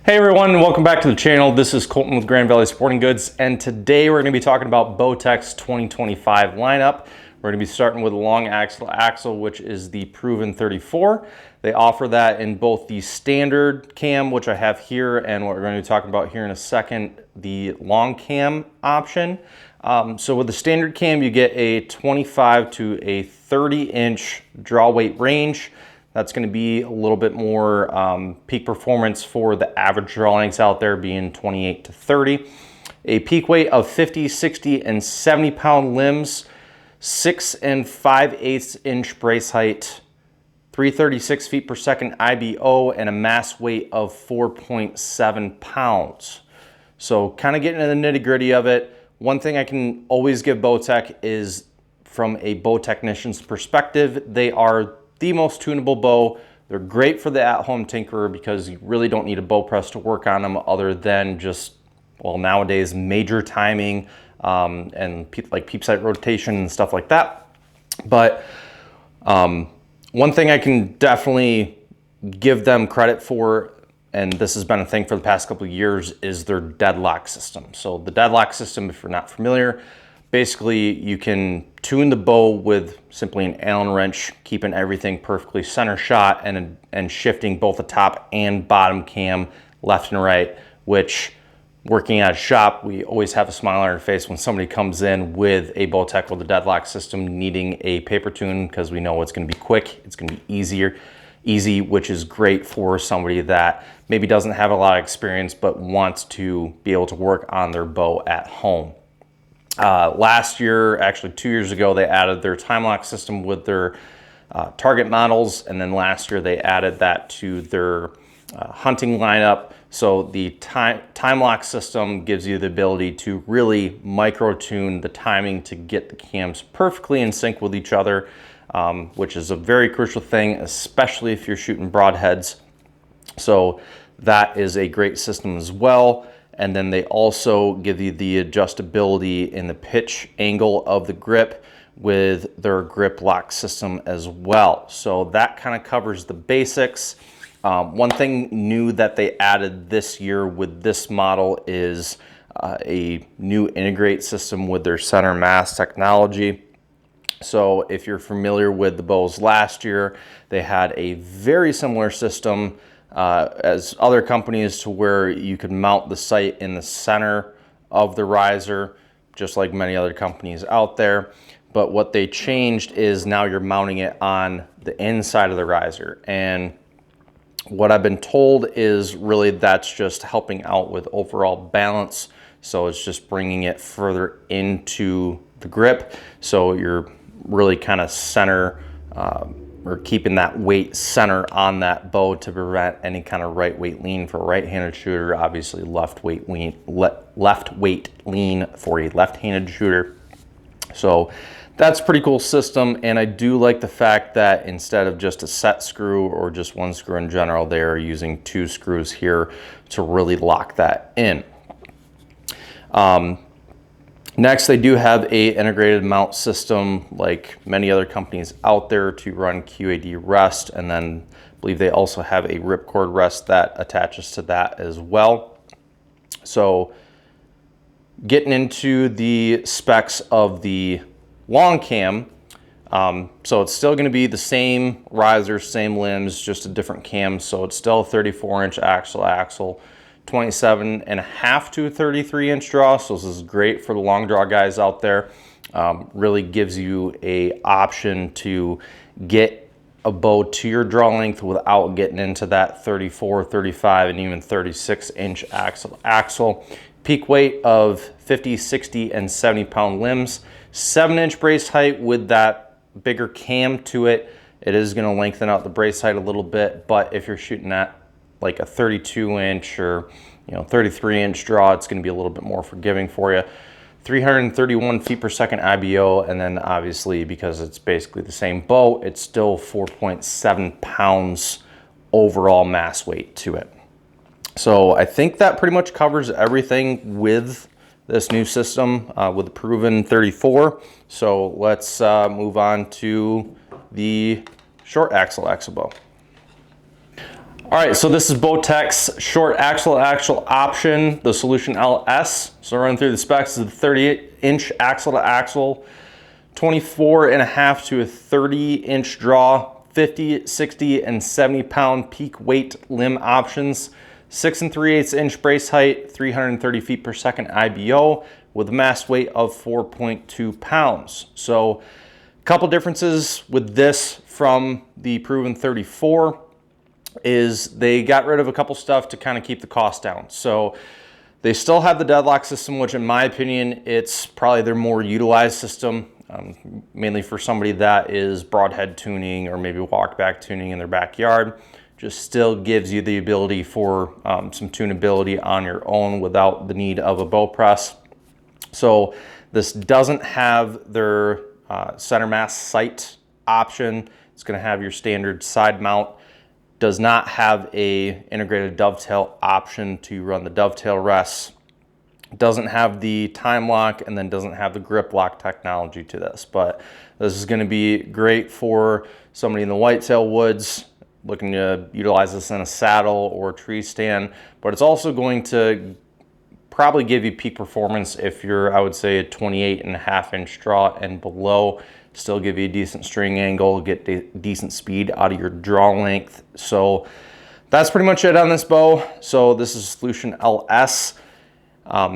Hey everyone, welcome back to the channel. This is Colton with Grand Valley Sporting Goods, and today we're going to be talking about Bowtech's 2025 lineup. We're going to be starting with a long axle, which is the Proven 34. They offer that in both the standard cam, which I have here, and what we're going to be talking about here in a second, the long cam option. So with the standard cam, you get a 25 to a 30-inch draw weight range. That's going to be a little bit more peak performance for the average draw lengths out there, being 28 to 30. A peak weight of 50, 60, and 70 pound limbs, 6 5/8 inch brace height, 336 feet per second IBO, and a mass weight of 4.7 pounds. So kind of getting into the nitty gritty of it. One thing I can always give Bowtech is, from a bow technician's perspective, they are the most tunable bow. They're great for the at-home tinkerer because you really don't need a bow press to work on them other than just, well, nowadays major timing and like peep sight rotation and stuff like that. But one thing I can definitely give them credit for, and this has been a thing for the past couple of years, is their deadlock system. So the deadlock system, if you're not familiar, basically you can tune the bow with simply an Allen wrench, keeping everything perfectly center shot and shifting both the top and bottom cam left and right, which, working at a shop, we always have a smile on our face when somebody comes in with a Bowtech with a deadlock system needing a paper tune, because we know it's going to be quick, it's going to be easy, which is great for somebody that maybe doesn't have a lot of experience but wants to be able to work on their bow at home. Last year, actually 2 years ago, they added their time lock system with their target models, and then last year they added that to their hunting lineup. So the time lock system gives you the ability to really micro tune the timing to get the cams perfectly in sync with each other, which is a very crucial thing, especially if you're shooting broadheads. So that is a great system as well. And then they also give you the adjustability in the pitch angle of the grip with their grip lock system as well. So that kind of covers the basics. One thing new that they added this year with this model is a new integrate system with their center mass technology. So if you're familiar with the bows last year, they had a very similar system as other companies, to where you could mount the sight in the center of the riser, just like many other companies out there. But what they changed is now you're mounting it on the inside of the riser. And what I've been told is really that's just helping out with overall balance. So it's just bringing it further into the grip. So you're really kind of center, or keeping that weight center on that bow to prevent any kind of right weight lean for a right-handed shooter. Obviously left weight lean for a left-handed shooter. So that's a pretty cool system, and I do like the fact that instead of just a set screw or just one screw in general, they are using 2 screws here to really lock that in. Next, they do have a integrated mount system like many other companies out there to run QAD rest, and then I believe they also have a ripcord rest that attaches to that as well. So getting into the specs of the long cam, so it's still going to be the same riser, same limbs, just a different cam. So it's still a 34-inch axle, 27.5 to 33-inch draw. So this is great for the long draw guys out there. Really gives you a option to get a bow to your draw length without getting into that 34, 35, and even 36-inch axle. Peak weight of 50, 60, and 70 pound limbs. 7-inch brace height with that bigger cam to it. It is going to lengthen out the brace height a little bit, but if you're shooting at like a 32-inch or 33-inch draw, it's going to be a little bit more forgiving for you. 331 feet per second IBO, and then obviously because it's basically the same bow, it's still 4.7 pounds overall mass weight to it. So I think that pretty much covers everything with this new system with the Proven 34. So let's move on to the short axle bow. All right, so this is Bowtech's short axle-to-axle option, the Solution LS. So running through the specs is the 38-inch axle-to-axle, 24.5 to a 30-inch draw, 50, 60, and 70-pound peak weight limb options, 6 3/8 inch brace height, 330 feet per second IBO, with a mass weight of 4.2 pounds. So a couple differences with this from the Proven 34 is they got rid of a couple stuff to kind of keep the cost down. So they still have the deadlock system, which in my opinion, it's probably their more utilized system, mainly for somebody that is broadhead tuning or maybe walk back tuning in their backyard. Just still gives you the ability for some tunability on your own without the need of a bow press. So this doesn't have their center mass sight option. It's going to have your standard side mount. Does not have a integrated dovetail option to run the dovetail rests. Doesn't have the time lock, and then doesn't have the grip lock technology to this. But this is going to be great for somebody in the whitetail woods looking to utilize this in a saddle or a tree stand. But it's also going to probably give you peak performance if you're, I would say, a 28.5 inch draw and below. Still give you a decent string angle, get decent speed out of your draw length. So that's pretty much it on this bow. So this is Solution LS.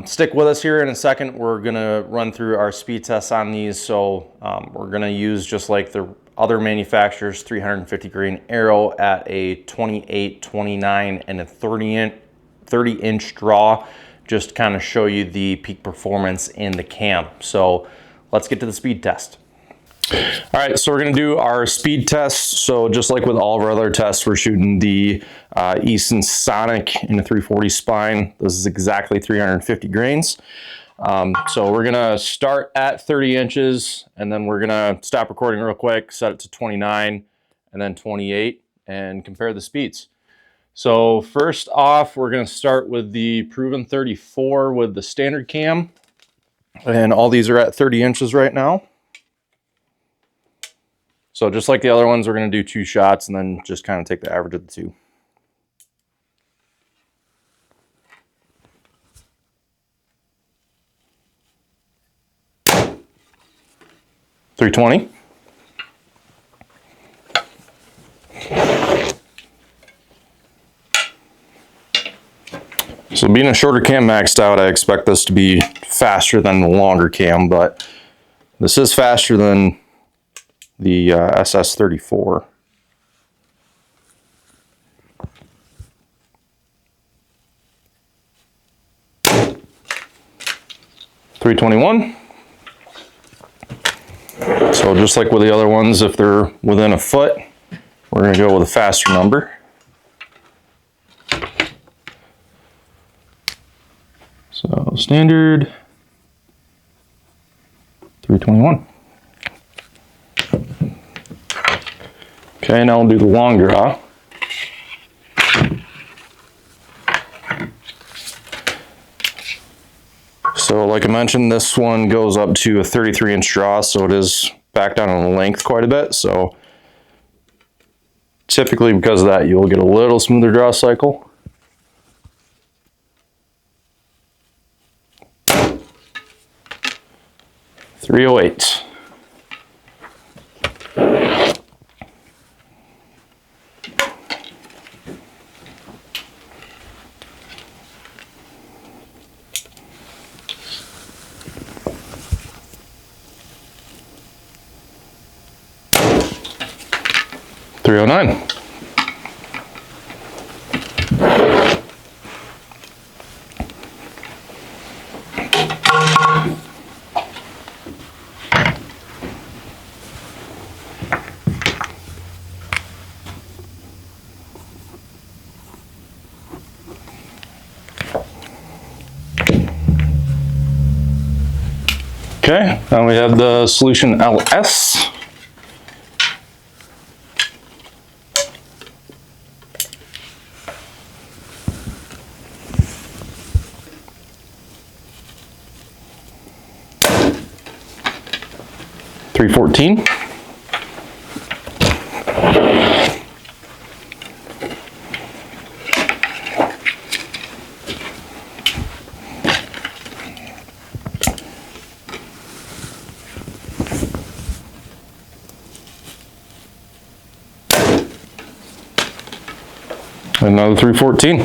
Stick with us here in a second. We're gonna run through our speed tests on these. So we're gonna use, just like the other manufacturers, 350 grain arrow at a 28, 29, and a 30 inch draw, just to kind of show you the peak performance in the cam. So let's get to the speed test. All right, so we're gonna do our speed test. So just like with all of our other tests, we're shooting the Easton Sonic in a 340 spine. This is exactly 350 grains. So we're gonna start at 30 inches, and then we're gonna stop recording real quick, set it to 29, and then 28, and compare the speeds. So first off, we're gonna start with the Proven 34 with the standard cam. And all these are at 30 inches right now. So just like the other ones, we're going to do 2 shots and then just kind of take the average of the two. .320. So being a shorter cam maxed out, I expect this to be faster than the longer cam, but this is faster than the SS34. .321. So just like with the other ones, if they're within a foot, we're going to go with a faster number. So standard 321. Okay, now we'll do the long draw. So like I mentioned, this one goes up to a 33 inch draw, so it is back down on length quite a bit. So typically because of that, you'll get a little smoother draw cycle. .308. .309. Okay, now we have the Solution LS. .314. Another 314.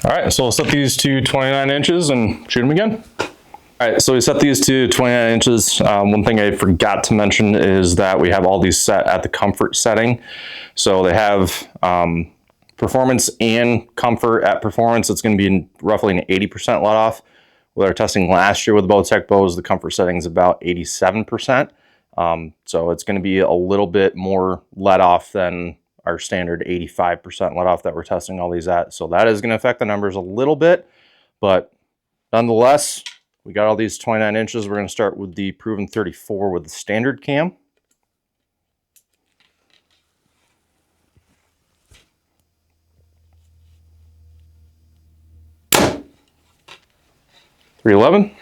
All right, so we'll set these to 29 inches and shoot them again. All right, so we set these to 29 inches. One thing I forgot to mention is that we have all these set at the comfort setting. So they have performance and comfort. At performance, it's going to be roughly an 80% let off. With our testing last year with the Bowtech bows, the comfort setting is about 87%. So it's going to be a little bit more let off than our standard 85% let off that we're testing all these at. So that is going to affect the numbers a little bit, but nonetheless, we got all these 29 inches. We're going to start with the proven 34 with the standard cam. .311.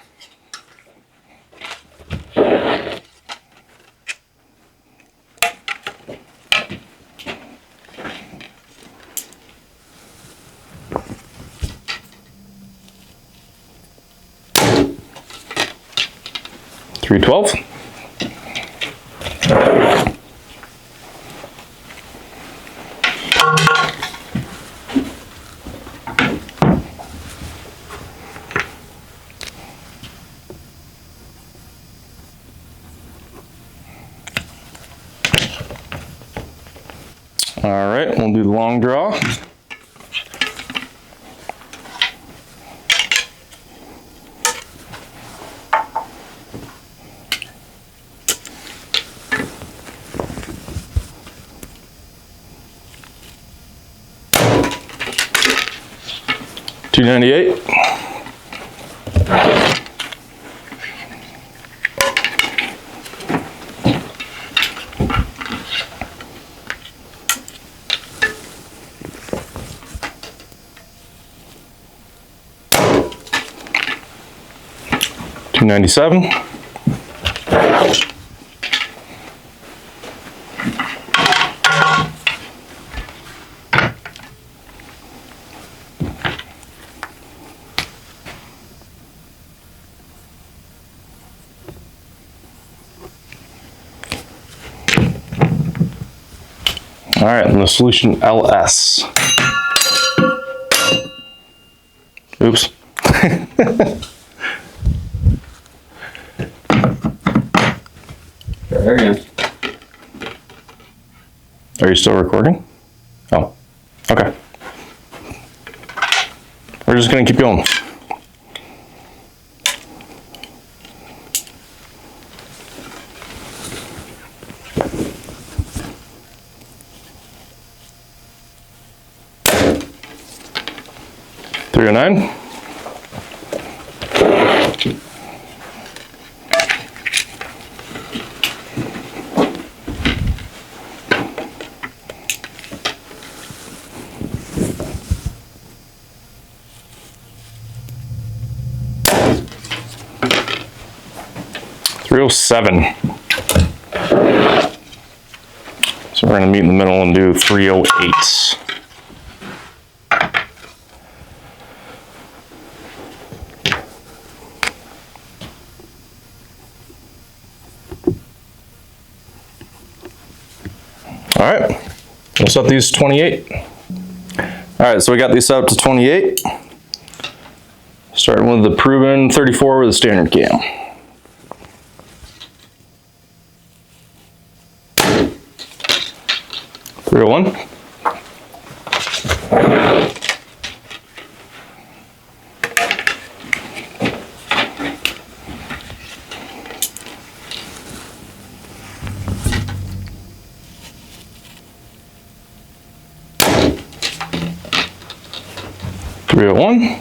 .312. All right, we'll do the long draw. .298. .297. All right, and the solution LS. Oops. There again. Are you still recording? Oh, okay. We're just gonna keep going. .309. .307. So we're going to meet in the middle and do 308. All right, we'll set these to 28. All right, so we got these set up to 28. Starting with the proven 34 with the standard cam. .301. .301.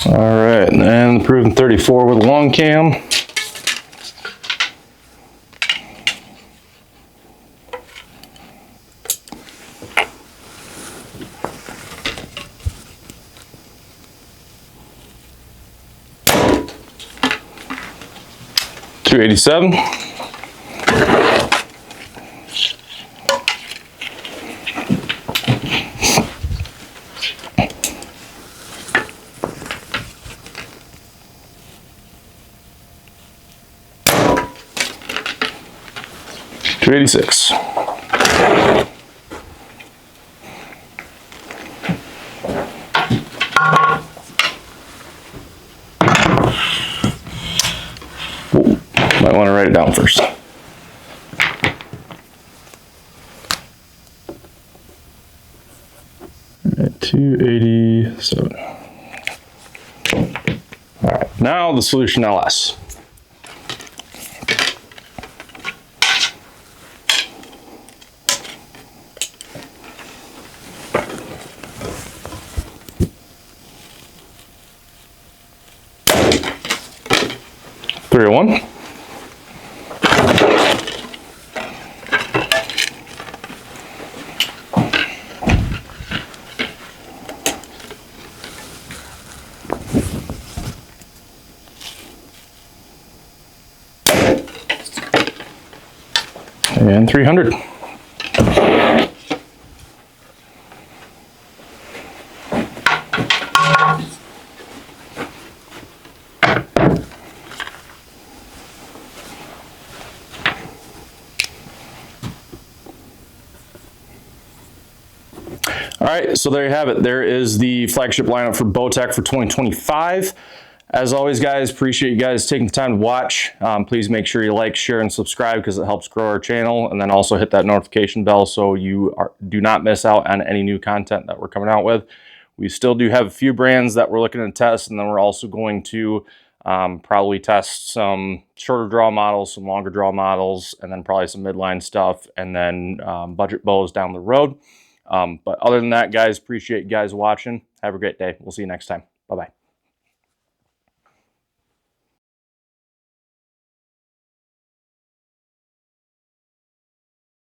All right, and the proven 34 with a long cam. 287. $286. Might want to write it down first. Alright, 287. Alright, now the solution LS. $301. And 300. All right, so there you have it. There is the flagship lineup for Bowtech for 2025. As always, guys, appreciate you guys taking the time to watch. Please make sure you like, share, and subscribe because it helps grow our channel. And then also hit that notification bell so you do not miss out on any new content that we're coming out with. We still do have a few brands that we're looking to test, and then we're also going to probably test some shorter draw models, some longer draw models, and then probably some midline stuff, and then budget bows down the road. But other than that, guys, appreciate you guys watching. Have a great day. We'll see you next time. Bye-bye.